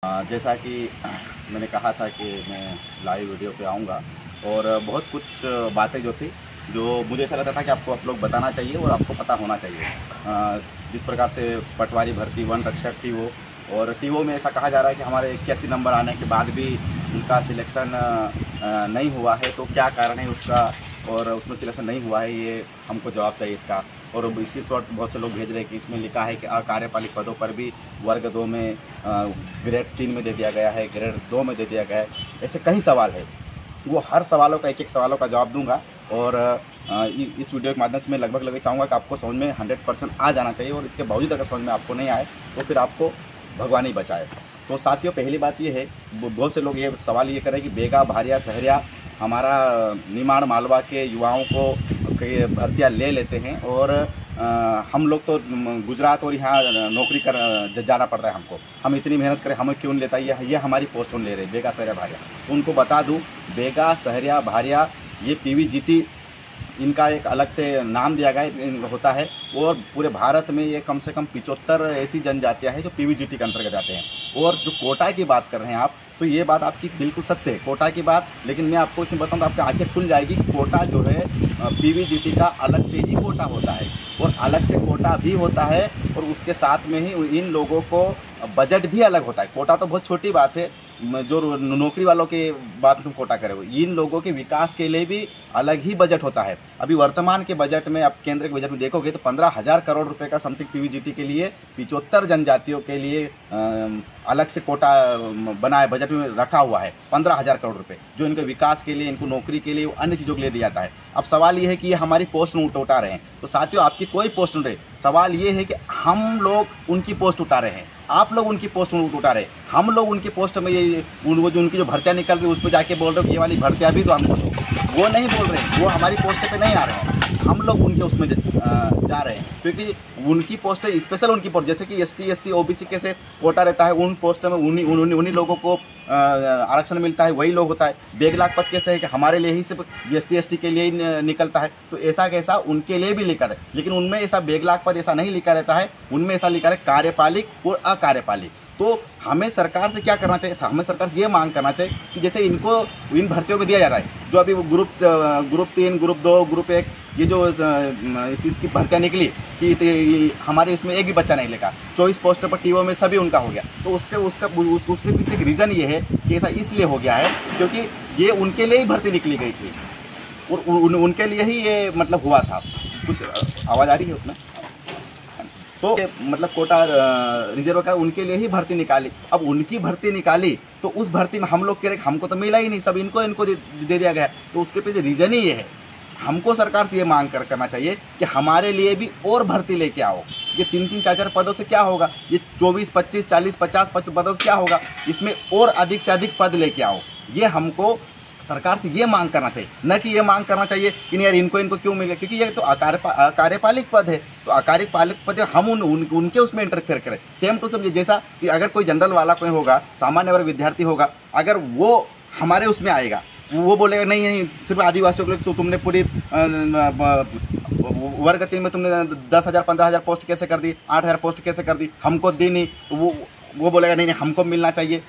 जैसा कि मैंने कहा था कि मैं लाइव वीडियो पे आऊँगा और बहुत कुछ बातें जो थी जो मुझे ऐसा लगता था कि आपको आप लोग बताना चाहिए और आपको पता होना चाहिए। जिस प्रकार से पटवारी भर्ती वन रक्षक टीओ और टीओ में ऐसा कहा जा रहा है कि हमारे 81 नंबर आने के बाद भी उनका सिलेक्शन नहीं हुआ है, तो क्या कारण है उसका और उसमें सिलेक्शन नहीं हुआ है, ये हमको जवाब चाहिए इसका। और इसकी शॉर्ट बहुत से लोग भेज रहे हैं कि इसमें लिखा है कि अकार्यपालिक पदों पर भी वर्ग 2 में ग्रेड 3 में दे दिया गया है, ग्रेड 2 में दे दिया गया है। ऐसे कई सवाल है, वो हर सवालों का एक सवालों का जवाब दूंगा। और इस वीडियो के माध्यम से मैं लगभग चाहूँगा कि आपको समझ में 100% आ जाना चाहिए, और इसके बावजूद अगर समझ में आपको नहीं आए तो फिर आपको भगवान ही बचाए। तो साथियों, पहली बात ये है, बहुत से लोग ये सवाल ये करें कि बेगा भारिया सहरिया हमारा निमाड़ मालवा के युवाओं को भर्तियाँ ले लेते हैं और हम लोग तो गुजरात और यहाँ नौकरी कर जाना पड़ता है हमको, हम इतनी मेहनत करें हमें क्यों नहीं लेता, ये हमारी पोस्ट ले रहे बेगा सहरिया भारिया। तो उनको बता दूँ, बेगा सहरिया भारिया ये पीवीजीटी इनका एक अलग से नाम दिया गया होता है, और पूरे भारत में ये कम से कम 75 ऐसी जनजातियाँ हैं जो पीवीजीटी के अंतर्गत जाते हैं। और जो कोटा की बात कर रहे हैं आप, तो ये बात आपकी बिल्कुल सत्य है, कोटा की बात। लेकिन मैं आपको इसमें बताऊँ तो आपकी आंखें खुल जाएगी कि कोटा जो है पीवीजीटी का अलग से ही कोटा होता है, और अलग से कोटा भी होता है, और उसके साथ में ही इन लोगों को बजट भी अलग होता है। कोटा तो बहुत छोटी बात है, जो नौकरी वालों के बात तुम कोटा करे हो, इन लोगों के विकास के लिए भी अलग ही बजट होता है। अभी वर्तमान के बजट में, आप केंद्र के बजट में देखोगे तो 15,000 करोड़ रुपए का समथिंग पीवीजीटी के लिए 75 जनजातियों के लिए अलग से कोटा बना है, बजट में रखा हुआ है 15,000 करोड़ रुपए, जो इनके विकास के लिए, इनको नौकरी के लिए, अन्य चीज़ों के लिए दिया जाता है। अब सवाल ये है कि ये हमारी पोस्ट उठा रहे हैं, तो साथियों आपकी कोई पोस्ट नहीं रहे, सवाल ये है कि हम लोग उनकी पोस्ट उठा रहे हैं, आप लोग उनकी पोस्ट उठा रहे हैं। हम लोग उनकी पोस्ट में ये वो जो उनकी जो भर्तियाँ निकल रही है उस पर जाके बोल रहे हो कि ये वाली भर्तियाँ भी तो हमको दो, वो नहीं बोल रहे हैं, वो हमारी पोस्ट पे नहीं आ रहे हैं, हम लोग उनके उसमें जा रहे हैं, क्योंकि उनकी पोस्ट है स्पेशल, उनकी पोस्ट जैसे कि ST SC OBC कैसे कोटा रहता है, उन पोस्ट में उन्हीं लोगों को आरक्षण मिलता है, वही लोग होता है। बेगलाक पद कैसे है कि हमारे लिए ही सिर्फ ST ST के लिए ही निकलता है, तो ऐसा कैसा उनके लिए भी लिखा है, लेकिन उनमें ऐसा बेगलाक पद ऐसा नहीं लिखा रहता है, उनमें ऐसा लिखा है कार्यपालिक और अकार्यपालिक। तो हमें सरकार से क्या करना चाहिए, हमें सरकार से ये मांग करना चाहिए कि जैसे इनको इन भर्तियों में दिया जा रहा है, जो अभी ग्रुप 3, ग्रुप 2, ग्रुप 1, ये जो इसकी भर्तियाँ निकली कि हमारे इसमें एक भी बच्चा नहीं लिखा, 24 पोस्ट पर टीओ में सभी उनका हो गया। तो उसके पीछे एक रीज़न ये है कि ऐसा इसलिए हो गया है क्योंकि ये उनके लिए ही भर्ती निकली गई थी, और उनके लिए ही ये मतलब हुआ था। कुछ आवाज़ आ रही है उसमें, तो मतलब कोटा रिजर्व का उनके लिए ही भर्ती निकाली। अब उनकी भर्ती निकाली तो उस भर्ती में हम लोग कह रहे हमको तो मिला ही नहीं, सब इनको दे दिया गया। तो उसके पीछे रीज़न ही ये है। हमको सरकार से ये मांग करना चाहिए कि हमारे लिए भी और भर्ती लेके आओ। ये 3-3, 4-4 पदों से क्या होगा, ये 24, 25, 40, 50 पदों से क्या होगा, इसमें और अधिक से अधिक पद लेके आओ। ये हमको सरकार से ये मांग करना चाहिए, न कि ये मांग करना चाहिए कि नहीं यार इनको क्यों मिले, क्योंकि ये तो अकार्यपालिक पद है। तो अकार्यपालिक पद हम उनके उसमें इंटरफेयर करें। सेम टू सेम, जैसा कि अगर कोई जनरल वाला कोई होगा, सामान्य वर्ग विद्यार्थी होगा, अगर वो हमारे उसमें आएगा, वो बोलेगा नहीं सिर्फ आदिवासियों के लिए तो तुमने पूरी वर्ग 3 में तुमने 10,000 15,000 पोस्ट कैसे कर दी, 8,000 पोस्ट कैसे कर दी, हमको दी नहीं, तो वो बोलेगा नहीं हमको मिलना चाहिए।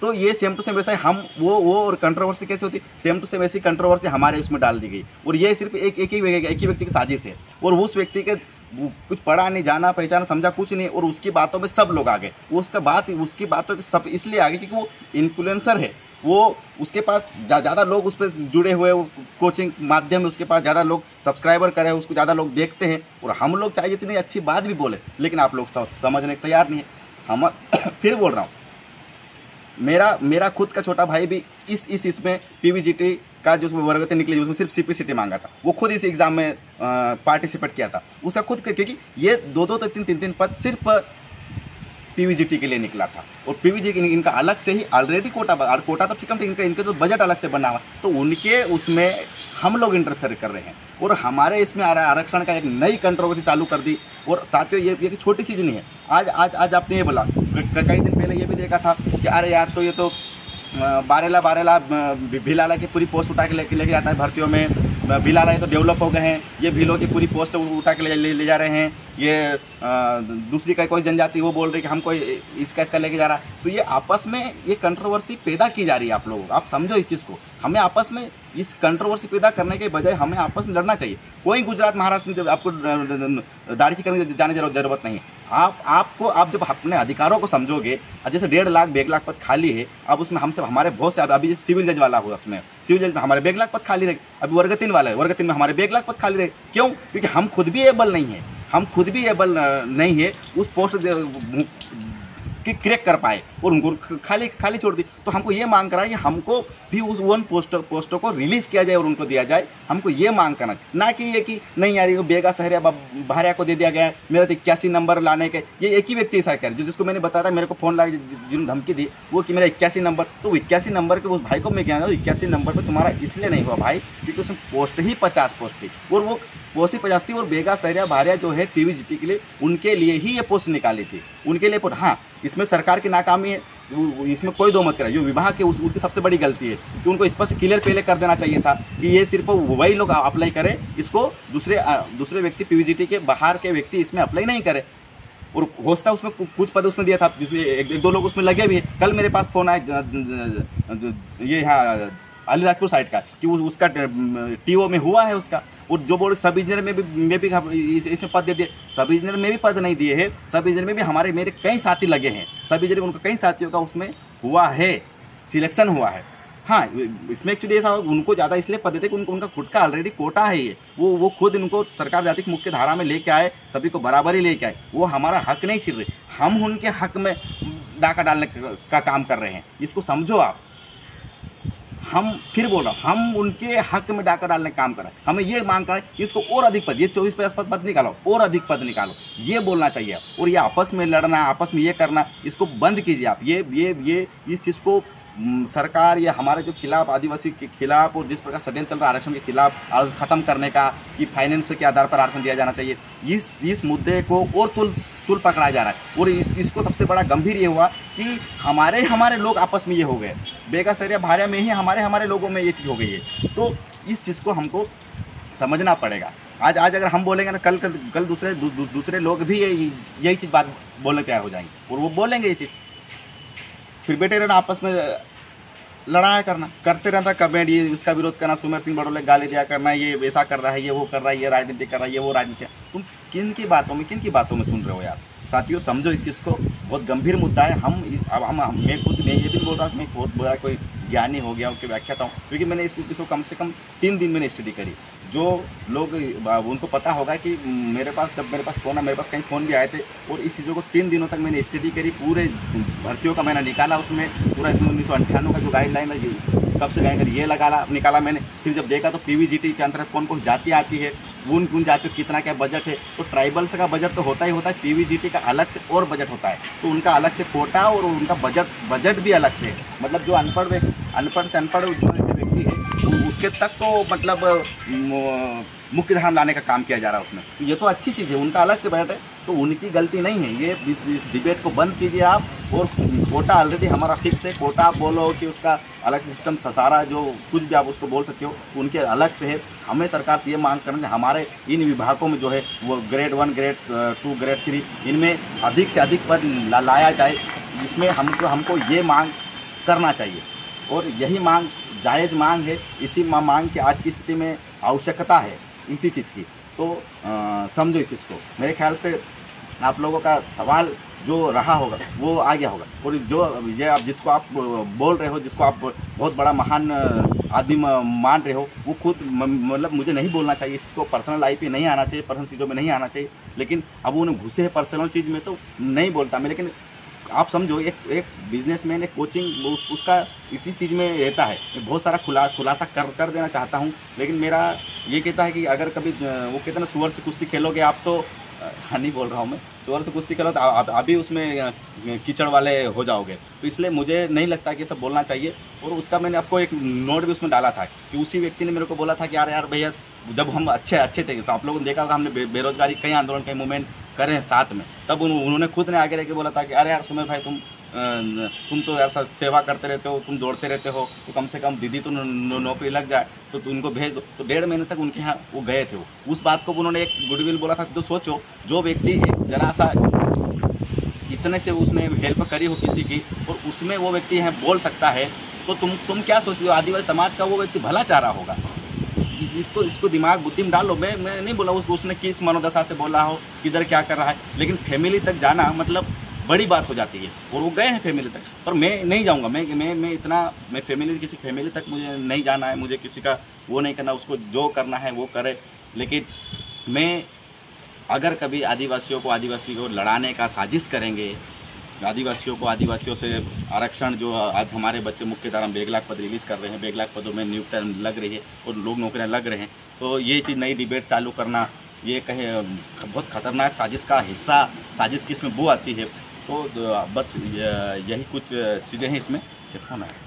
तो ये सेम टू सेम वैसा ही हम वो और कंट्रोवर्सी कैसे होती, सेम टू सेम वैसी कंट्रोवर्सी हमारे उसमें डाल दी गई। और ये सिर्फ एक ही व्यक्ति की साजिश है, और उस व्यक्ति के कुछ पढ़ा नहीं, जाना पहचाना समझा कुछ नहीं, और उसकी बातों में सब लोग आ गए। उसकी बातों के सब इसलिए आ गए क्योंकि वो इन्फ्लुएंसर है, वो उसके पास ज़्यादा लोग उस पर जुड़े हुए, कोचिंग माध्यम में उसके पास ज़्यादा लोग सब्सक्राइबर करे, उसको ज़्यादा लोग देखते हैं। और हम लोग चाहे जितनी अच्छी बात भी बोले, लेकिन आप लोग समझने को तैयार नहीं है। हम फिर बोल रहा हूँ, मेरा खुद का छोटा भाई भी इसमें पीवीजीटी का जो उसमें वर्ग निकली, उसमें सिर्फ CPCT मांगा था, वो खुद इस एग्ज़ाम में पार्टिसिपेट किया था उसका खुद, क्योंकि ये 2-2 तो 3-3 पद सिर्फ पीवीजीटी के लिए निकला था। और पीवीजीटी इनका अलग से ही ऑलरेडी कोटा तो ठीक है, इनके तो बजट अलग से बना हुआ, तो उनके उसमें हम लोग इंटरफेयर कर रहे हैं, और हमारे इसमें आ रहा है आरक्षण का एक नई कंट्रोवर्सी चालू कर दी। और साथियों, ये छोटी चीज़ नहीं है। आज आपने ये बोला, कई दिन पहले ये भी देखा था कि अरे यार तो ये तो बारेला भिलाला की पूरी पोस्ट उठा के लेके जाता है भर्तियों में, बिल आ रहे हैं तो डेवलप हो गए हैं, ये भीलों की पूरी पोस्ट उठा के ले जा रहे हैं, ये दूसरी का कोई जनजाति वो बोल रही है कि हमको इसका लेके जा रहा है। तो ये आपस में ये कंट्रोवर्सी पैदा की जा रही है। आप लोग आप समझो इस चीज़ को, हमें आपस में इस कंट्रोवर्सी पैदा करने के बजाय हमें आपस में लड़ना चाहिए। कोई गुजरात महाराष्ट्र में आपको दाढ़ी करने जाने की जरूरत नहीं है। आप जब अपने अधिकारों को समझोगे, जैसे 1.5 लाख 2 लाख पद खाली है, अब उसमें हमसे हमारे बहुत से अभी सिविल जज वाला हुआ, उसमें सिविल जज में हमारे 2 लाख पद खाली रहे। अभी वर्ग 3 वाला है, वर्ग 3 में हमारे 2 लाख पद खाली रहे। क्यों? क्योंकि हम खुद भी एबल नहीं है, हम खुद भी एबल नहीं है उस पोस्ट कि क्रैक कर पाए और उनको खाली छोड़ दी। तो हमको ये मांग करा कि हमको भी उस वन पोस्टों को रिलीज़ किया जाए और उनको दिया जाए। हमको ये मांग करना, ना कि ये कि नहीं यार ये बेगा सहरिया भारिया को दे दिया गया है, मेरा तो 81 नंबर लाने के। ये एक ही व्यक्ति ऐसा करे जिसको मैंने बताया था, मेरे को फ़ोन लगा जिन्होंने धमकी दी वो कि मेरा 81 नंबर। तो 81 नंबर के उस भाई को मैं कहना था 81 नंबर पर तुम्हारा इसलिए नहीं हुआ भाई क्योंकि उसमें पोस्ट ही 50 पोस्ट थी और वो पोस्ट ही 50 थी। और बेगा सहरिया भारिया जो है पीवीजीटी के लिए, उनके लिए ही ये पोस्ट निकाली थी, उनके लिए। हाँ, इसमें सरकार की नाकामी है, इसमें कोई दो मत करा। जो विभाग के उसकी सबसे बड़ी गलती है कि उनको स्पष्ट क्लियर पहले कर देना चाहिए था कि ये सिर्फ वही लोग अप्लाई करें, इसको दूसरे व्यक्ति पीवीजीटी के बाहर के व्यक्ति इसमें अप्लाई नहीं करें। और होस्ता उसमें कुछ पद उसमें दिया था जिसमें एक दो लोग उसमें लगे भी हैं। कल मेरे पास फ़ोन आया ये यहाँ अलीराजपुर साइड का कि उसका टीओ में हुआ है उसका, और जो बोल सब इंजीनियर में भी इसमें पद दे दिए। सब इंजीनियर में भी पद नहीं दिए हैं, सब इंजीनियर में भी मेरे कई साथी लगे हैं, सब इंजीनियर में उनका कई साथियों का उसमें हुआ है, सिलेक्शन हुआ है। हाँ, इसमें एक्चुअली ऐसा उनको ज़्यादा इसलिए पद देते कि उनका खुद का ऑलरेडी कोटा है ये, वो खुद इनको सरकार जाति की मुख्य धारा में लेके आए, सभी को बराबरी लेके आए। वो हमारा हक नहीं छीन रहे, हम उनके हक में डाका डालने का काम कर रहे हैं। इसको समझो आप। हम फिर बोल रहा हूँ, हम उनके हक में डाका डालने का काम कर रहे हैं। हमें ये मांग कर इसको और अधिक पद, ये 24-50 पद निकालो, और अधिक पद निकालो, ये बोलना चाहिए। और ये आपस में लड़ना, आपस में ये करना, इसको बंद कीजिए आप। ये इस चीज़ को सरकार या हमारे जो खिलाफ आदिवासी के खिलाफ और जिस प्रकार षड्यंत्र चल रहा है आरक्षण के खिलाफ ख़त्म करने का, कि फाइनेंस के आधार पर आरक्षण दिया जाना चाहिए, इस मुद्दे को और तुल पकड़ा जा रहा है। और इसको सबसे बड़ा गंभीर ये हुआ कि हमारे लोग आपस में ये हो गए, बेगा सहरिया भारिया में ही हमारे लोगों में ये चीज़ हो गई है। तो इस चीज़ को हमको समझना पड़ेगा। आज अगर हम बोलेंगे ना, कल दूसरे लोग भी यही चीज़ बात बोलने तैयार हो जाएंगे और वो बोलेंगे ये चीज़। फिर बैठे रहना आपस में लड़ाई करते रहता, कमेडी उसका विरोध करना, सुमेर सिंह बड़ोले गाली दिया करना, ये वैसा कर रहा है, ये वो कर रहा है, ये राजनीति कर रहा है, ये वो राजनीति। तुम किन की बातों में सुन रहे हो यार? साथियों समझो इस चीज़ को, बहुत गंभीर मुद्दा है। मैं ये भी बोल रहा हूँ, मैं बहुत बड़ा कोई ज्ञानी हो गया उनकी व्याख्याता हूँ, क्योंकि मैंने इसको कम से कम 3 दिन मैंने स्टडी करी। जो लोग उनको पता होगा कि मेरे पास फ़ोन है, मेरे पास कई फ़ोन भी आए थे, और इस चीज़ों को 3 दिनों तक मैंने स्टडी करी। पूरे भर्तियों का मैंने निकाला, उसमें पूरा इसमें 1998 का जो गाइडलाइन है, कब से गाइडलाइन ये निकाला मैंने। फिर जब देखा तो पीवीजीटी के अंतर्गत कौन कौन जाति आती है, उन जातियों कितना क्या बजट है। तो ट्राइबल्स का बजट तो होता ही होता है, पीवीजीटी का अलग से और बजट होता है, तो उनका अलग से कोटा और उनका बजट भी अलग से है। मतलब जो अनपढ़ से अनपढ़ जो व्यक्ति है उसके तक तो मतलब मुख्य धारा लाने का काम किया जा रहा है उसमें। तो ये तो अच्छी चीज़ है, उनका अलग से बजट है, तो उनकी गलती नहीं है। ये इस डिबेट को बंद कीजिए आप। और कोटा ऑलरेडी हमारा फिक्स है, कोटा आप बोलो कि उसका अलग सिस्टम, सारा जो कुछ भी आप उसको बोल सकते हो, तो उनके अलग से है। हमें सरकार से ये मांग करना है हमारे इन विभागों में जो है वो ग्रेड 1, ग्रेड 2, ग्रेड 3 इनमें अधिक से अधिक पद लाया जाए। इसमें हमको ये मांग करना चाहिए, और यही मांग जायज़ मांग है। इसी मांग की आज की स्थिति में आवश्यकता है इसी चीज़ की। तो समझो इस चीज़ को। मेरे ख्याल से आप लोगों का सवाल जो रहा होगा वो आ गया होगा। और ये आप जिसको आप बोल रहे हो, जिसको आप बहुत बड़ा महान आदमी मान रहे हो, वो खुद मतलब मुझे नहीं बोलना चाहिए, इसको पर्सनल लाइफ में नहीं आना चाहिए, पर्सनल चीज़ों में नहीं आना चाहिए। लेकिन अब उन्हें घुसे हैं पर्सनल चीज़ में तो नहीं बोलता मैं। लेकिन आप समझो, एक बिजनेसमैन, एक कोचिंग उसका इसी चीज़ में रहता है। मैं बहुत सारा खुलासा कर देना चाहता हूँ, लेकिन मेरा ये कहता है कि अगर कभी वो कहते हैं ना, सुअर से कुश्ती खेलोगे आप तो नहीं बोल रहा हूँ मैं, सुअर से कुश्ती खेलो तो अभी उसमें कीचड़ वाले हो जाओगे। तो इसलिए मुझे नहीं लगता कि ये सब बोलना चाहिए। और उसका मैंने आपको एक नोट भी उसमें डाला था कि उसी व्यक्ति ने मेरे को बोला था कि यार भैया, जब हम अच्छे थे तो आप लोगों ने देखा होगा, हमने बेरोजगारी कई आंदोलन, कई मूवमेंट करे हैं साथ में, तब उन्होंने खुद ने आगे रह के बोला था कि अरे यार सुमेर भाई, तुम तुम तो ऐसा सेवा करते रहते हो, तुम दौड़ते रहते हो, तो कम से कम दीदी तो नौकरी लग जाए, तो तुम उनको भेज दो। तो 1.5 महीने तक उनके यहाँ वो गए थे। वो उस बात को उन्होंने एक गुडविल बोला था। तो सोचो, जो व्यक्ति एक जरा सा इतने से उसने हेल्प करी हो किसी की, और उसमें वो व्यक्ति है बोल सकता है, तो तुम क्या सोचते हो? आदिवासी समाज का वो व्यक्ति भला चाह रहा होगा। इसको दिमाग बुद्धि में डालो। मैं नहीं बोला उसने किस मनोदशा से बोला हो, किधर क्या कर रहा है, लेकिन फैमिली तक जाना मतलब बड़ी बात हो जाती है। और वो गए हैं फैमिली तक, पर मैं नहीं जाऊंगा। मैं फैमिली, किसी फैमिली तक मुझे नहीं जाना है। मुझे किसी का वो नहीं करना, उसको जो करना है वो करे। लेकिन मैं अगर कभी आदिवासियों को लड़ाने का साजिश करेंगे, आदिवासियों से आरक्षण, जो आज हमारे बच्चे मुख्यतः हम 1 लाख पद रिलीज़ कर रहे हैं, 1 लाख पदों में नियुक्ति लग रही है और लोग नौकरियां लग रहे हैं, तो ये चीज़ नई डिबेट चालू करना, ये कहे बहुत खतरनाक साजिश का हिस्सा, साजिश की इसमें बू आती है। तो बस यही कुछ चीज़ें हैं इसमें। फोन है।